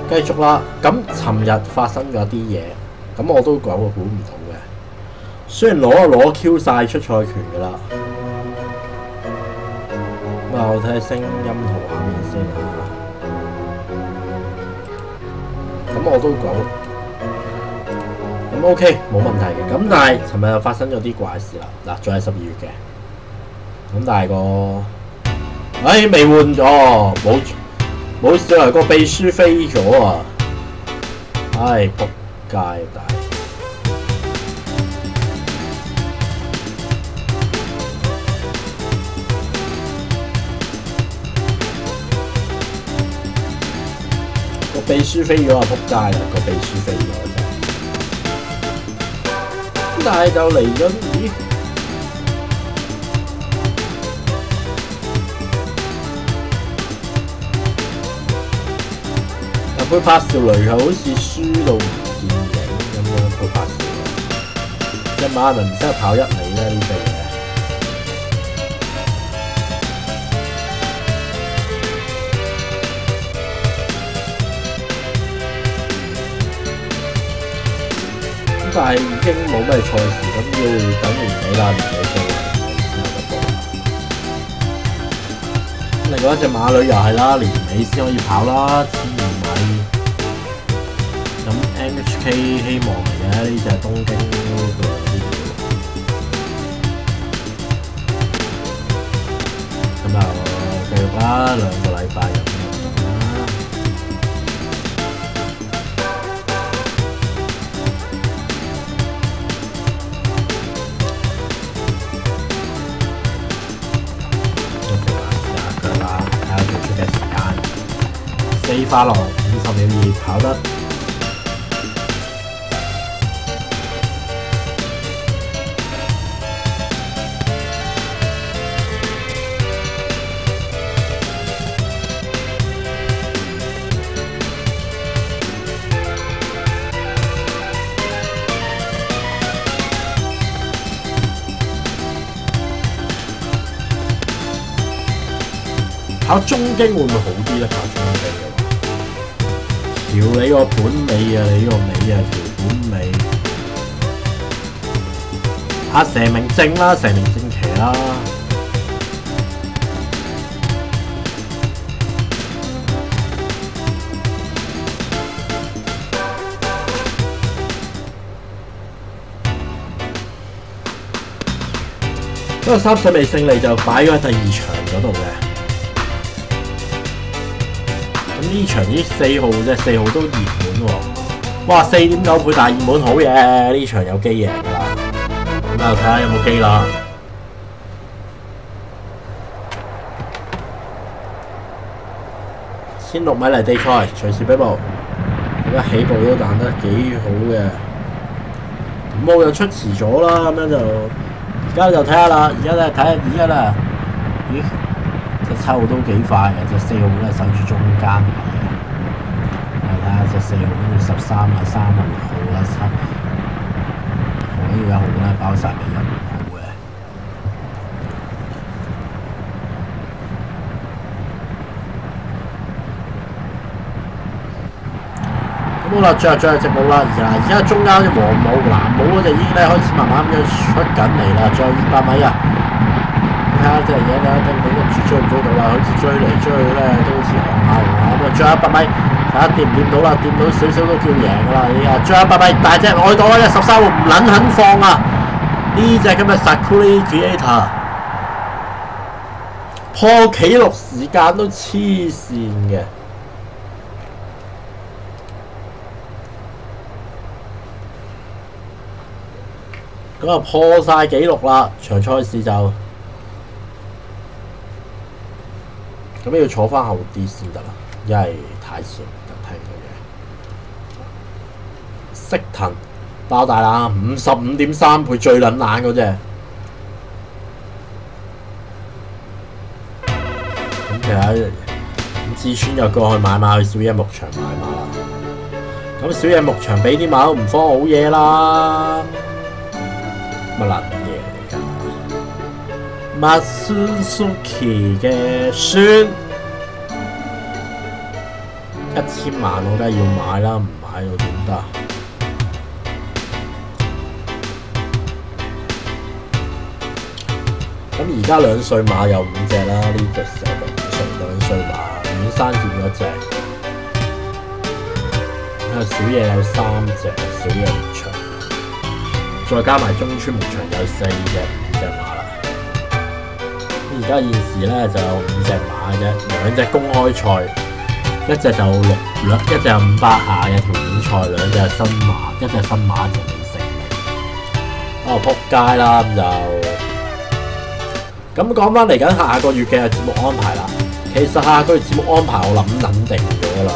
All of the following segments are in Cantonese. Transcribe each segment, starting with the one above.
繼續啦。咁尋日發生咗啲嘢，咁我都估唔到嘅。雖然攞 Q 晒出賽權㗎啦。咁啊，我睇下聲音同畫面先啊。咁我都講，咁 OK 冇問題嘅。咁但係尋日又發生咗啲怪事啦。嗱，仲係12月嘅。咁但係未換咗，冇上來個秘書飛咗啊！唉，仆街大！個秘書飛咗啊！仆街啦！個秘書飛咗真係，但係就嚟咗咦？佢拍少雷係好似輸到唔見影咁樣，佢拍少雷隻馬咪唔識跑1米咧呢隻嘢。咁但係已經冇咩賽事，咁要等年尾啦，年尾到先有得報啦。另外一隻馬女又係啦，年尾先可以跑啦，1200米。咁 NHK 希望嚟嘅呢隻東京嗰個啲料，咁就繼續啦，2個禮拜咁樣啦。試下腳啦，睇下佢出嘅時間，4花浪50秒2跑得。跑中京會唔會好啲咧？跑中京嘅話，調你個本尾啊！你個尾啊，調本尾。阿蛇明正啦，蛇明正騎啦。不過30未勝利就擺咗喺第2場嗰度嘅。咁呢場呢4號啫，4號都熱門喎。哇，4.9倍大熱門好嘢，呢場有機贏㗎啦。咁啊，睇下有冇機啦。16米泥地賽，隨時俾步。而家起步都彈得幾好嘅。咁我又出遲咗啦，咁樣就而家就睇下啦。而家咧睇下而家啦，咦？隻7號都幾快嘅，隻4號咧守住中間位嘅。睇下隻4號跟住13啊、3號、6號啊、7號呢個1號咧包晒俾1號嘅。咁好啦，最後直路啦，而家中間隻黃帽、藍帽嗰隻已經咧開始慢慢咁樣出緊嚟啦，仲有200米啊！睇下隻嘢咧，頂得住追唔追到啦？好似追嚟追去咧，都好似行下咁啊！最後100米，睇下掂唔掂到啦？掂到少少都叫贏㗎啦！依家最後100米，大隻愛到啊！13號唔撚肯放啊！呢隻咁嘅 Sakura Creator 破紀錄時間都黐線嘅。咁啊破晒紀錄啦！場賽事就咁要坐翻後啲先得啦，因為太前就睇唔到嘅。色騰爆大冷55.3倍最撚冷嗰隻。咁其實志川又過去買馬去小野牧場買馬啦。咁小野牧場俾啲馬都唔放好嘢啦。乜撚嘢嚟㗎 ？Matsuzuki 嘅孫1000萬我梗係要買啦，唔買又點得？咁而家兩歲馬有5隻啦，呢隻成兩歲馬，遠山劍嗰隻，小野有3隻，小野牧場，再加埋中村牧場有5隻馬啦。而家現時咧就有5隻馬嘅啫，2隻公開賽，一隻就一隻500下嘅條件賽，2隻係新馬，一隻新馬就未成名。撲街啦咁就。咁講翻嚟緊下個月嘅節目安排啦，其實下個月節目安排我諗定咗啦，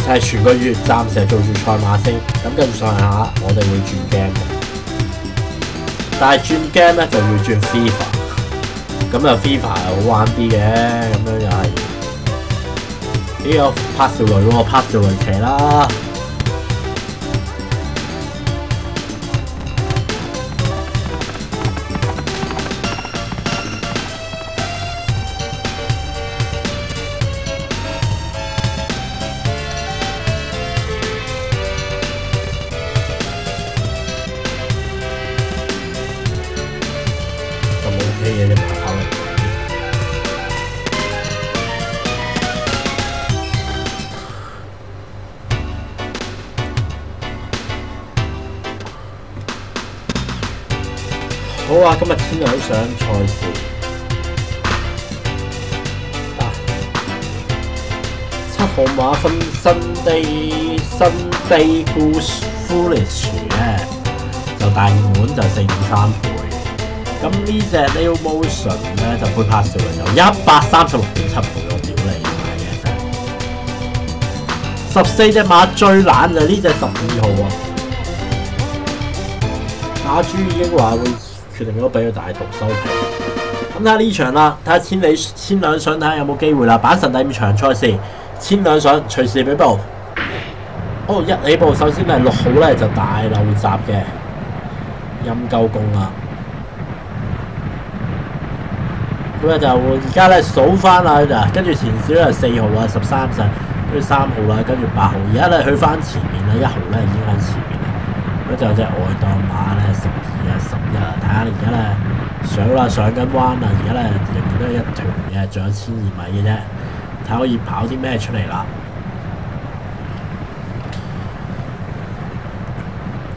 就係全個月暫時係做住賽馬先，咁跟住上下我哋會轉 game 嘅，但係轉 game 咧就要轉 FIFA， 咁就 FIFA 係好玩啲嘅，咁樣又係呢個拍少女喎，拍少女騎啦。好啊！今日先有上賽事7號馬分新地故 Foolish 咧，就大滿就4.3倍。咁呢隻 Neo Motion 咧就配拍少女有136.7倍，我屌你買嘅真係。14隻馬最懶就呢隻12號啊！打豬已經話會決定咗俾佢大圖收皮。咁睇下呢場啦，睇下千兩想睇下有冇機會啦。阪神第5場賽事，千兩想隨時俾步。一起步首先係6號咧就大漏閘嘅，陰鳩公啦。咁咧就而家咧數翻啦，跟住前少咧4號啊13隻，跟住3號啦，跟住8號。而家咧去翻前面啦，1號咧已經喺前面啦。咁就有隻外檔馬咧12啊11啊，睇下而家咧上緊彎啦，而家咧仍然都係一團嘅，仲有1200米嘅啫，睇可以跑啲咩出嚟啦。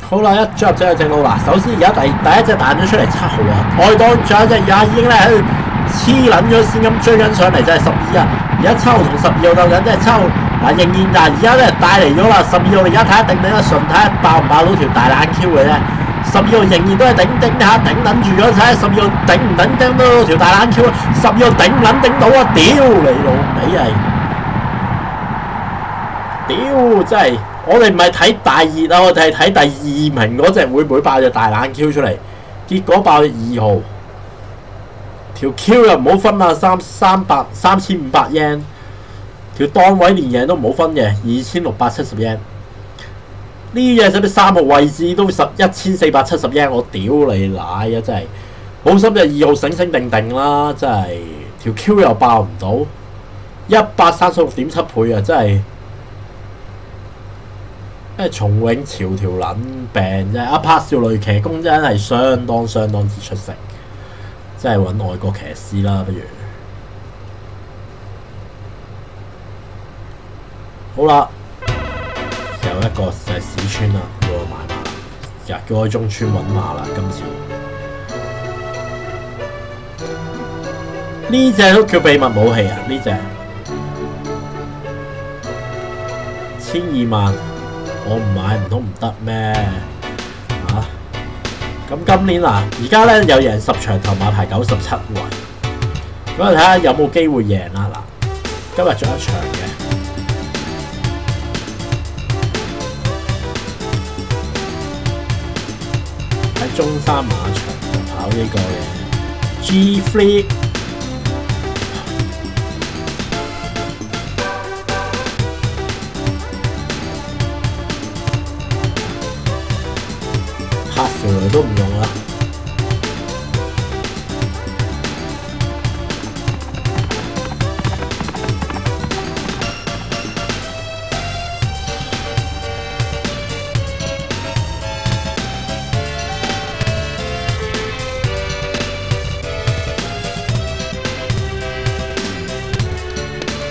好啦，一進入咗正路啦。首先而家第一隻彈咗出嚟7號啊，外檔仲有隻而家已經咧喺度黐撚咗先咁追緊上嚟，就係12啊。而家7號同12號鬥緊，即係7號仍然而家咧帶嚟咗啦。12號而家睇下頂唔頂得順，睇下爆唔爆到條大冷 Q 嘅啫。12號仍然都係頂下頂撚住咗，睇下12號頂唔頂到條大冷 Q 啊！12號頂唔撚頂到啊！屌你老味係，屌真係〜我哋唔係睇大熱啊，我哋係睇第2名嗰隻會唔會爆隻大冷 Q 出嚟？結果爆隻2號，條 Q 又唔好分啊，3500 yen， 條檔位連贏都唔好分嘅，2670 yen。呢隻使唔使3號位置都1470 yen？ 我屌你奶啊！真係好心隻2號醒定啦，真係條 Q 又爆唔到，136.7倍啊！真係。因為松永潮條撚病啫，拍少女騎功真係相當之出色，真係揾外國騎師啦，不如。好啦，有一個就係市村啦，叫我買馬啦，叫我去中村揾馬啦，今次。呢隻都叫秘密武器啊！呢隻12萬。我唔買唔通唔得咩？咁今年嗱，而家咧有贏10場頭馬排97位，咁啊睇下有冇機會贏啦嗱。今日仲有一場嘅，喺中山馬場跑呢個嘅 G3。都唔用啦，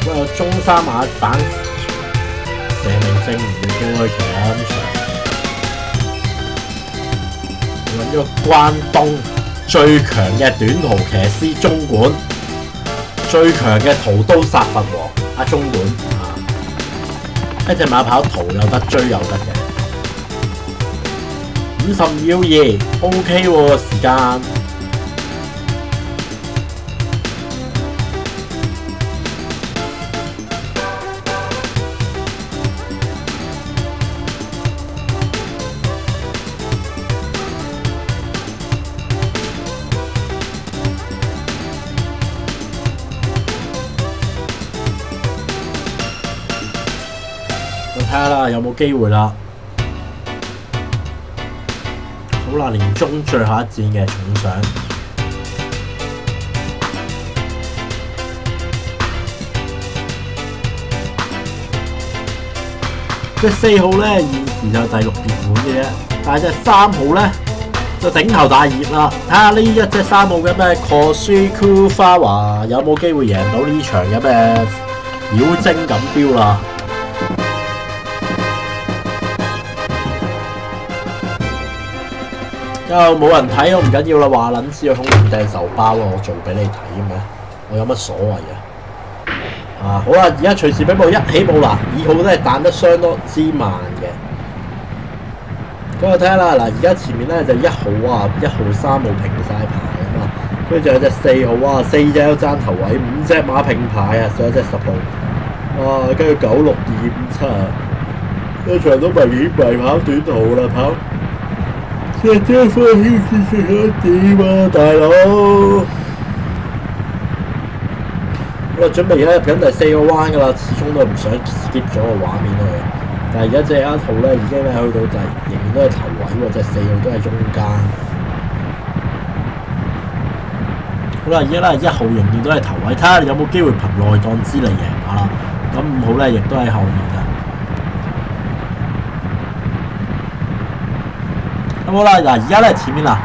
咁有中山馬板蛇明正唔叫佢騎啊咁長，揾咗關東最強嘅短途騎師中管，最強嘅屠刀殺佛王阿中管啊！一隻馬跑圖有得追有得嘅，52.2 OK 喎時間。睇下啦，有冇機會啦？好啦，年中最後一戰嘅重賞，即係4號咧，現時就第6熱門嘅啫，但係隻3號咧就頂頭大熱啦。睇下呢一隻3號嘅咩 Kosuku Fawa 有冇機會贏到呢場嘅咩妖精錦標啦？冇人睇我唔緊要啦，話撚知有空掟手包啊！我做俾你睇咩？我有乜所謂啊？好啦，而家隨時俾步一起步啦，2號都係彈得相當之慢嘅。咁我睇下啦，嗱，而家前面咧就1號啊，1號3號平晒牌啊嘛，跟住仲有隻4號啊，4隻有爭頭位，5隻馬平牌啊，仲有隻10號，哇，跟住96.257，呢場都明顯係跑短途啦，跑。隻隻科顯示食咗點啊，大佬！我準備而家入緊第4個彎㗎啦，始終都唔想 skip 咗個畫面去。但係而家隻1號咧已經咧去到仍然都係頭位喎，隻4號都係中間。好啦，而家咧1號仍然都係頭位，睇下有冇機會憑內檔之利贏馬啦。咁5號咧亦都喺後面啊。好啦，嗱，而家咧前面嗱，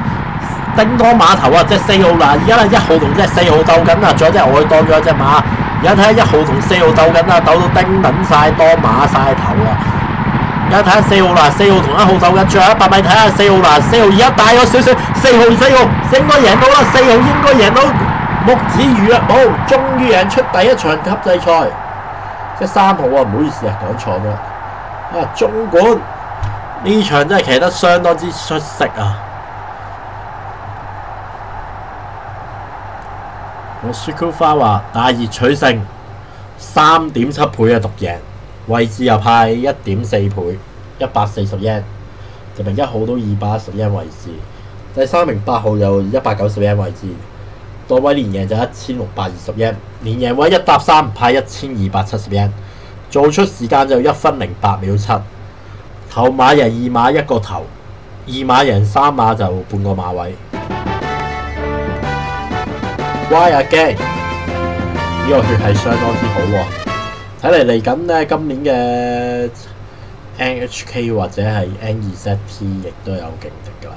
叮當碼頭啊，隻4號嗱，而家咧1號同隻4號鬥緊啊，仲有隻外檔，仲有隻馬。而家睇下1號同4號鬥緊啊，鬥到叮撚晒多馬晒頭啊！而家睇下4號啦，4號同1號鬥緊，最後100米睇下4號啦，4號而家大咗少少，4號應該贏到啦，4號應該贏到木子魚啦，好，終於贏出第1場級制賽。即係3號啊，唔好意思啊，講錯咗啊，中管。呢場真係騎得相當之出色啊！我 Kosuku Fawa 大熱取勝，3.7倍嘅獨贏，位置又派1.4倍，140 yen，就名1號都210 yen位置，第3名8號又190 yen位置，檔位連贏就1620 yen，連贏位1搭3派1270 yen，做出時間就1分08秒7。頭馬贏2馬1個頭，2馬贏3馬就半個馬位。Why again？ 呢個血係相當之好喎，睇嚟緊咧今年嘅 NHK 或者係 NZT 亦都有勁敵㗎啦。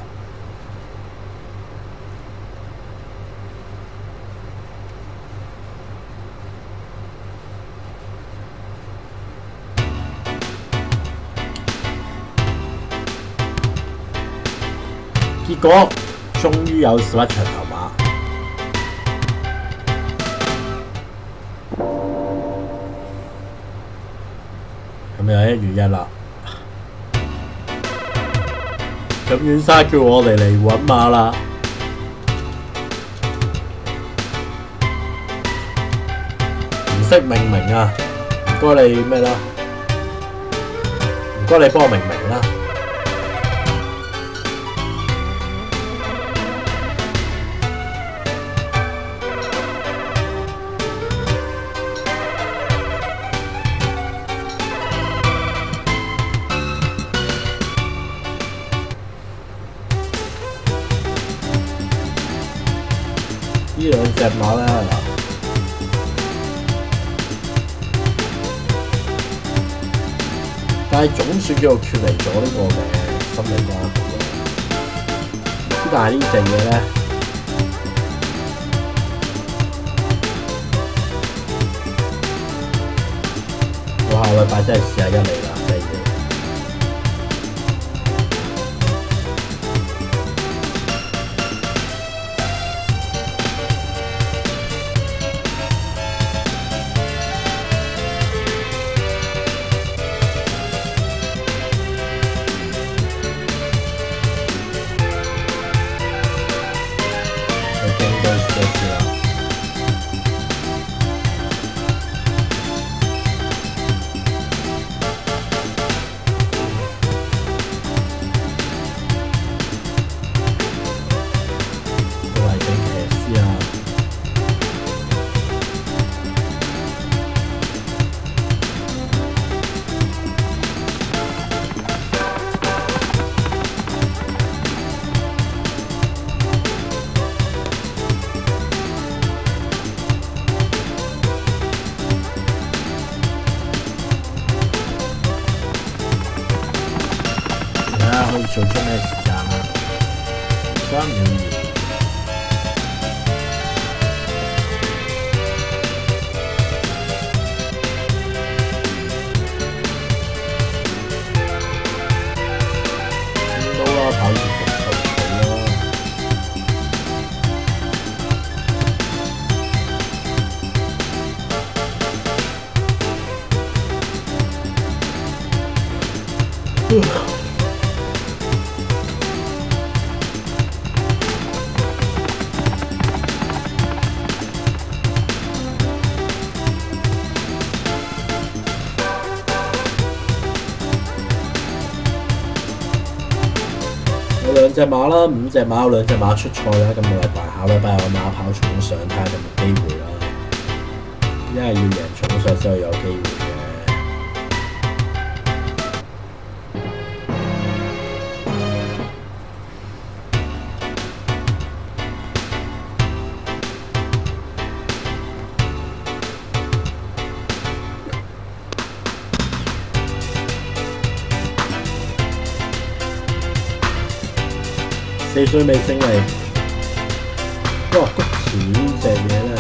結果終於有11場頭馬，咁又1月1啦。咁遠沙叫我哋嚟揾馬啦，唔識命名啊！唔該你咩啦？唔該你幫我命名啦。呢兩隻馬咧嗱，但係總算叫做脫離咗呢個嘅心理關口咯。但係呢隻嘢咧，下個禮拜真係試下一嚟啦，真係要。做出咩時間啊？3秒2。見到啦，跑住服從佢咯。兩隻馬啦，5隻馬有2隻馬出賽啦。今個禮拜，下禮拜有馬跑重上，睇下有冇機會啦。因為要贏重上先有機會嘅。4歲未勝利，哇！谷池呢隻嘢咧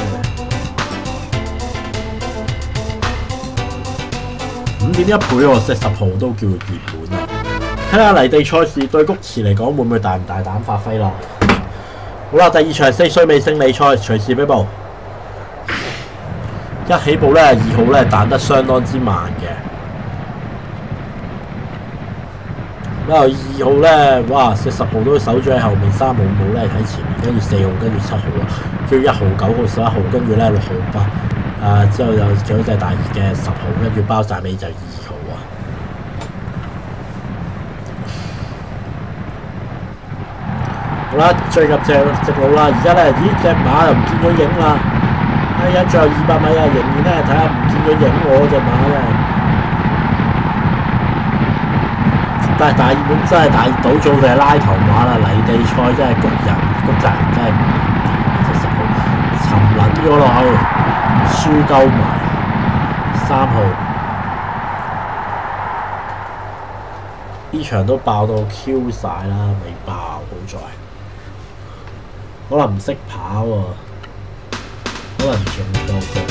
，5.1倍喎，食10號都叫熱門啊！睇下泥地賽事對谷池嚟講會唔會大唔大膽發揮啦？好啦，第2場4歲未勝利賽，隨時俾步。一起步咧，2號咧彈得相當之慢嘅。2號咧，哇！食10號都守咗喺後面，3號冇咧喺前面，跟住4號，跟住7號啊，跟住1號、9號、11號，跟住咧6號包，之後又仲有隻大熱嘅10號，跟住包晒尾就2號啊！好啦，追入隻直路啦，而家咧呢隻馬又唔見咗影啦，哎呀，最後200米啊，仍然咧睇下唔見咗影我隻馬咧。但係大熱門真係大熱倒灶定係拉頭馬啦！泥地賽真係谷人谷責人真係唔掂，隻10號沉撚咗落去，輸鳩埋3號。呢場都爆到 Q 晒啦，未爆好在，可能唔識跑喎，可能中錯腳啦。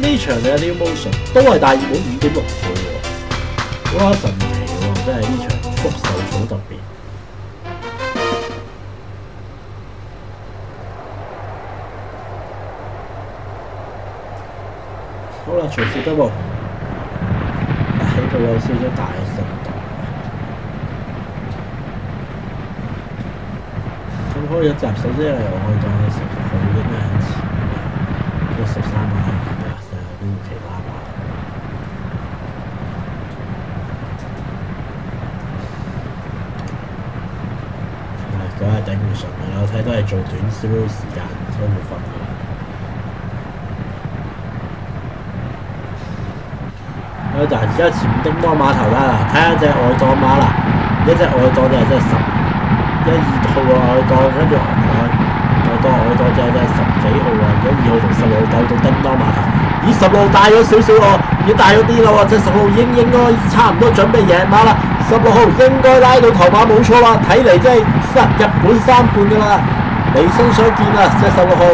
呢場嘅 New Motion 都係大熱門5.6倍喎，哇神奇喎！真係呢場福壽草特別。好啦，隨時得喎，起步有少少大嘅深度。咁開咗閘，首先係我去當嘅時候，佢應該喺前面嘅13碼。其他馬，嗰係頂唔順嘅啦，我睇都係做短少少時間都冇瞓嘅啦。但係而家前丁摩碼頭啦，睇下隻外檔馬啦，一隻外檔就係隻11、2號嘅外檔，跟住外檔就係隻10幾號啊，而家2號同10號鬥到丁摩碼頭。咦，10號大咗少少喎，已經大咗啲啦喎，隻10號應該差唔多準備贏馬啦。16號應該拉到頭馬冇錯啦，睇嚟真係日本3冠㗎啦，離身相見啦，隻16號。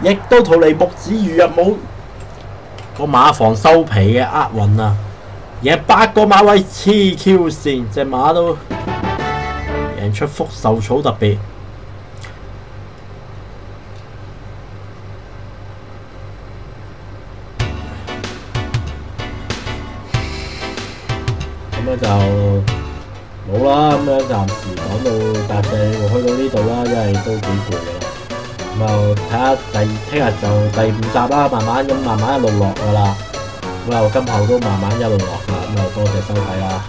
亦都逃離木子如入冇個馬房收皮嘅厄運啊！贏8個馬位黐 Q 線，隻馬都贏出福壽草特別。咁樣就冇啦，咁樣暫時講到搭嘅去到呢度啦，因為都幾攰㗎啦。咁就睇下聽日就第5集啦，慢慢一路落㗎啦。咁就今後都慢慢一路落㗎，咁就多謝收睇啦。